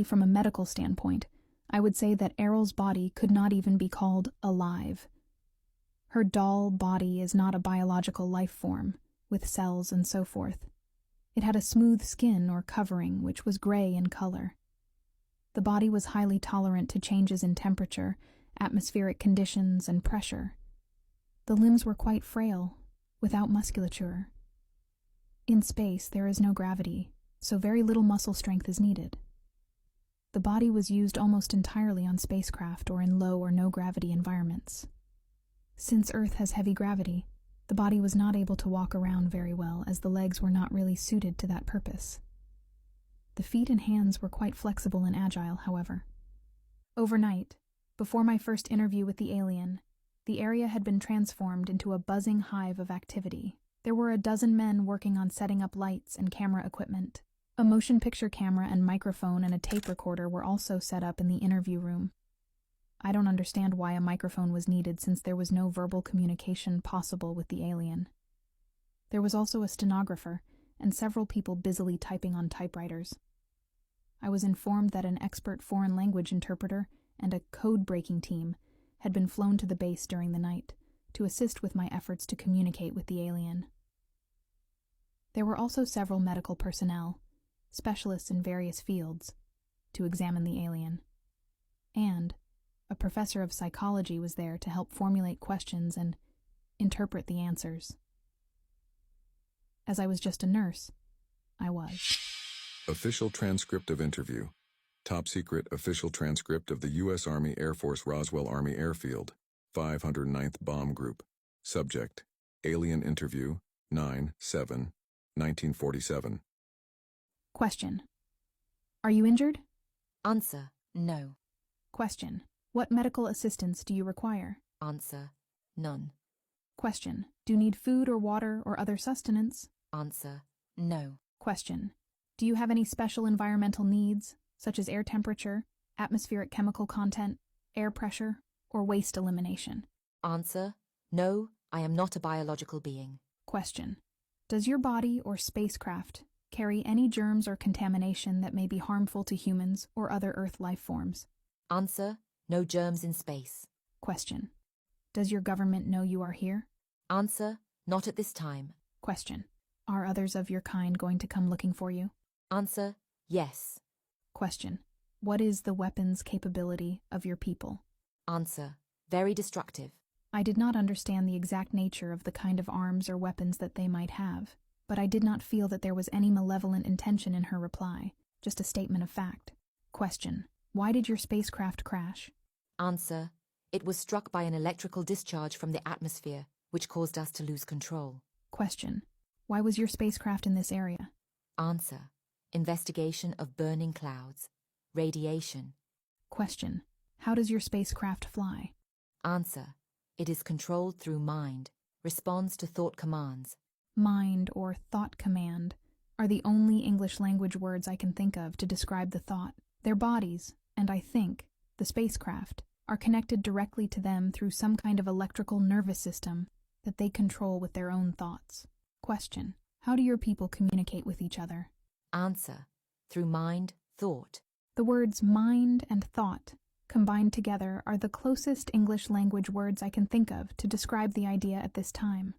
From a medical standpoint, I would say that Errol's body could not even be called alive. Her doll body is not a biological life form, with cells and so forth. It had a smooth skin or covering which was gray in color. The body was highly tolerant to changes in temperature, atmospheric conditions, and pressure. The limbs were quite frail, without musculature. In space, there is no gravity, so very little muscle strength is needed. The body was used almost entirely on spacecraft or in low or no gravity environments. Since Earth has heavy gravity, the body was not able to walk around very well as the legs were not really suited to that purpose. The feet and hands were quite flexible and agile, however. Overnight, before my first interview with the alien, the area had been transformed into a buzzing hive of activity. There were a dozen men working on setting up lights and camera equipment. A motion picture camera and microphone and a tape recorder were also set up in the interview room. I don't understand why a microphone was needed since there was no verbal communication possible with the alien. There was also a stenographer and several people busily typing on typewriters. I was informed that an expert foreign language interpreter and a code-breaking team had been flown to the base during the night to assist with my efforts to communicate with the alien. There were also several medical personnel, specialists in various fields, to examine the alien. And a professor of psychology was there to help formulate questions and interpret the answers. As I was just a nurse, I was. Official transcript of interview. Top secret official transcript of the U.S. Army Air Force Roswell Army Airfield, 509th Bomb Group. Subject: Alien Interview, 9/7/1947. Question: Are you injured? Answer: No. Question: What medical assistance do you require? Answer: None. Question: Do you need food or water or other sustenance? Answer: No. Question: Do you have any special environmental needs, such as air temperature, atmospheric chemical content, air pressure, or waste elimination? Answer: No, I am not a biological being. Question: Does your body or spacecraft carry any germs or contamination that may be harmful to humans or other Earth life forms? Answer: No germs in space. Question: Does your government know you are here? Answer: Not at this time. Question: Are others of your kind going to come looking for you? Answer: Yes. Question: What is the weapons capability of your people? Answer: Very destructive. I did not understand the exact nature of the kind of arms or weapons that they might have, but I did not feel that there was any malevolent intention in her reply, just a statement of fact. Question: Why did your spacecraft crash? Answer: It was struck by an electrical discharge from the atmosphere, which caused us to lose control. Question: Why was your spacecraft in this area? Answer: Investigation of burning clouds. Radiation. Question: How does your spacecraft fly? Answer: It is controlled through mind, responds to thought commands. Mind or thought command are the only English language words I can think of to describe the thought. Their bodies, and I think, the spacecraft, are connected directly to them through some kind of electrical nervous system that they control with their own thoughts. Question: How do your people communicate with each other? Answer: Through mind, thought. The words mind and thought combined together are the closest English language words I can think of to describe the idea at this time.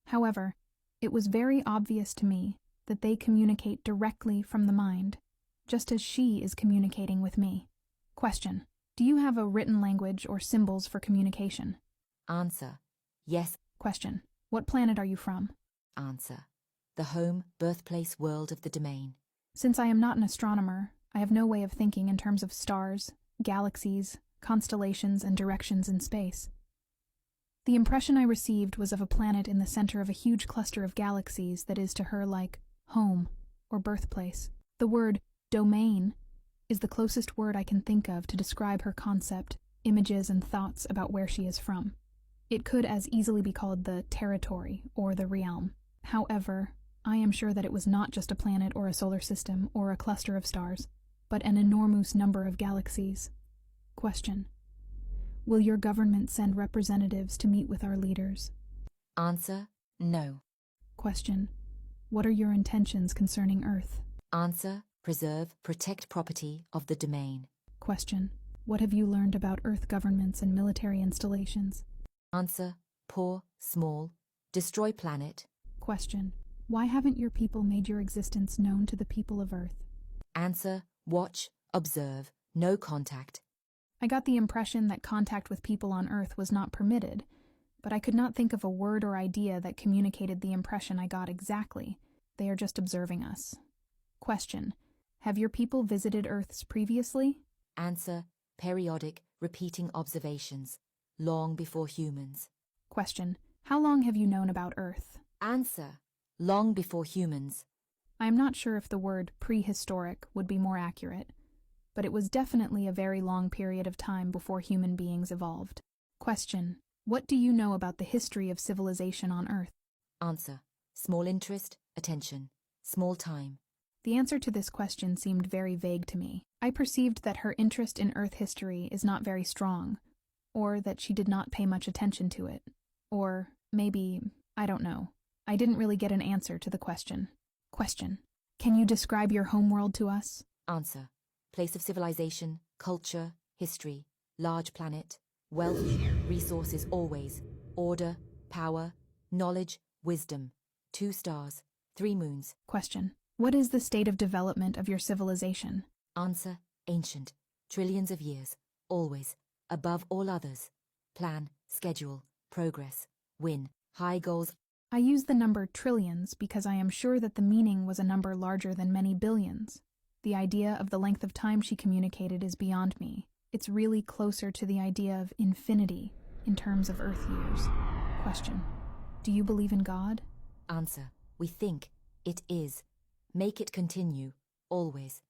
However, it was very obvious to me that they communicate directly from the mind, just as she is communicating with me. Question: Do you have a written language or symbols for communication? Answer: Yes. Question: What planet are you from? Answer: The home, birthplace, world of the domain. Since I am not an astronomer, I have no way of thinking in terms of stars, galaxies, constellations, and directions in space. The impression I received was of a planet in the center of a huge cluster of galaxies that is to her like home or birthplace. The word domain is the closest word I can think of to describe her concept, images, and thoughts about where she is from. It could as easily be called the territory or the realm. However, I am sure that it was not just a planet or a solar system or a cluster of stars, but an enormous number of galaxies. Question: Will your government send representatives to meet with our leaders? Answer: No. Question: What are your intentions concerning Earth? Answer: preserve, protect property of the domain. Question. What have you learned about Earth governments and military installations? Answer, poor, small, destroy planet. Question. Why haven't your people made your existence known to the people of Earth? Answer, watch, observe, no contact. I got the impression that contact with people on Earth was not permitted, but I could not think of a word or idea that communicated the impression I got exactly. They are just observing us. Question. Have your people visited Earths previously? Answer, periodic, repeating observations, long before humans. Question. How long have you known about Earth? Answer, long before humans. I am not sure if the word prehistoric would be more accurate, but it was definitely a very long period of time before human beings evolved. Question. What do you know about the history of civilization on Earth? Answer, small interest, attention, small time. The answer to this question seemed very vague to me. I perceived that her interest in Earth history is not very strong, or that she did not pay much attention to it. Or maybe, I don't know. I didn't really get an answer to the question. Question. Can you describe your homeworld to us? Answer, place of civilization, culture, history, large planet, wealth, resources always, order, power, knowledge, wisdom, 2 stars, 3 moons. Question. What is the state of development of your civilization? Answer, ancient, trillions of years, always, above all others. Plan, schedule, progress, win, high goals. I use the number trillions because I am sure that the meaning was a number larger than many billions. The idea of the length of time she communicated is beyond me. It's really closer to the idea of infinity in terms of Earth years. Question. Do you believe in God? Answer, we think, it is. Make it continue, always.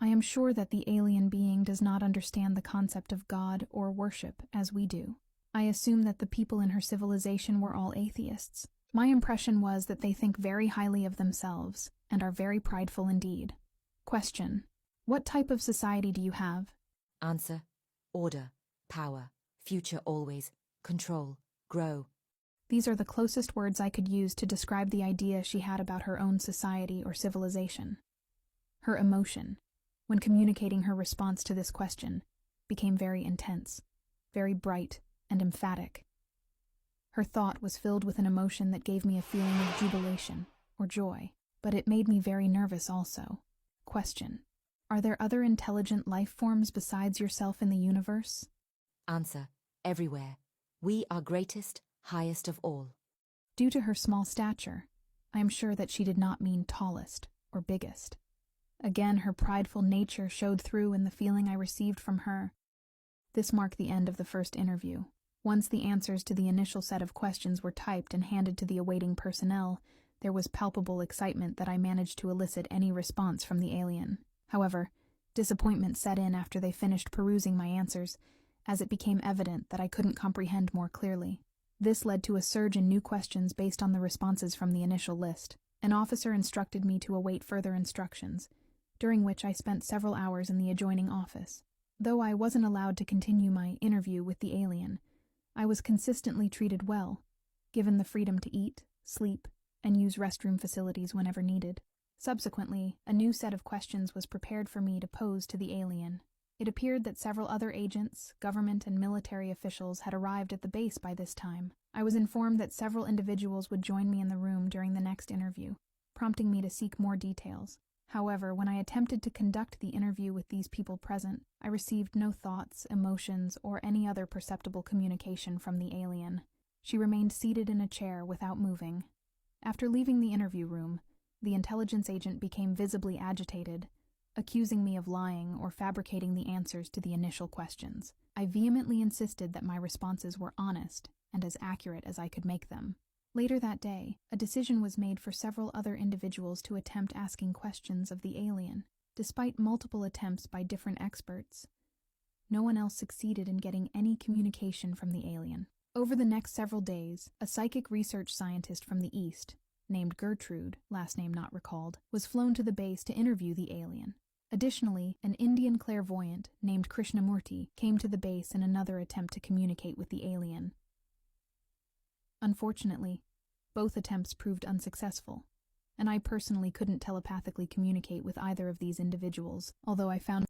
I am sure that the alien being does not understand the concept of God or worship as we do. I assume that the people in her civilization were all atheists. My impression was that they think very highly of themselves and are very prideful indeed. Question. What type of society do you have? Answer, order, power, future always, control, grow. These are the closest words I could use to describe the idea she had about her own society or civilization. Her emotion, when communicating her response to this question, became very intense, very bright and emphatic. Her thought was filled with an emotion that gave me a feeling of jubilation or joy, but it made me very nervous also. Question. Are there other intelligent life forms besides yourself in the universe? Answer, everywhere. We are greatest, highest of all. Due to her small stature, I am sure that she did not mean tallest or biggest. Again, her prideful nature showed through in the feeling I received from her. This marked the end of the first interview. Once the answers to the initial set of questions were typed and handed to the awaiting personnel, there was palpable excitement that I managed to elicit any response from the alien. However, disappointment set in after they finished perusing my answers, as it became evident that I couldn't comprehend more clearly. This led to a surge in new questions based on the responses from the initial list. An officer instructed me to await further instructions, during which I spent several hours in the adjoining office. Though I wasn't allowed to continue my interview with the alien, I was consistently treated well, given the freedom to eat, sleep, and use restroom facilities whenever needed. Subsequently, a new set of questions was prepared for me to pose to the alien. It appeared that several other agents, government and military officials had arrived at the base by this time. I was informed that several individuals would join me in the room during the next interview, prompting me to seek more details. However, when I attempted to conduct the interview with these people present, I received no thoughts, emotions, or any other perceptible communication from the alien. She remained seated in a chair without moving. After leaving the interview room, the intelligence agent became visibly agitated, accusing me of lying or fabricating the answers to the initial questions. I vehemently insisted that my responses were honest and as accurate as I could make them. Later that day, a decision was made for several other individuals to attempt asking questions of the alien. Despite multiple attempts by different experts, no one else succeeded in getting any communication from the alien. Over the next several days, a psychic research scientist from the East, named Gertrude, last name not recalled, was flown to the base to interview the alien. Additionally, an Indian clairvoyant named Krishnamurti came to the base in another attempt to communicate with the alien. Unfortunately, both attempts proved unsuccessful, and I personally couldn't telepathically communicate with either of these individuals, although I found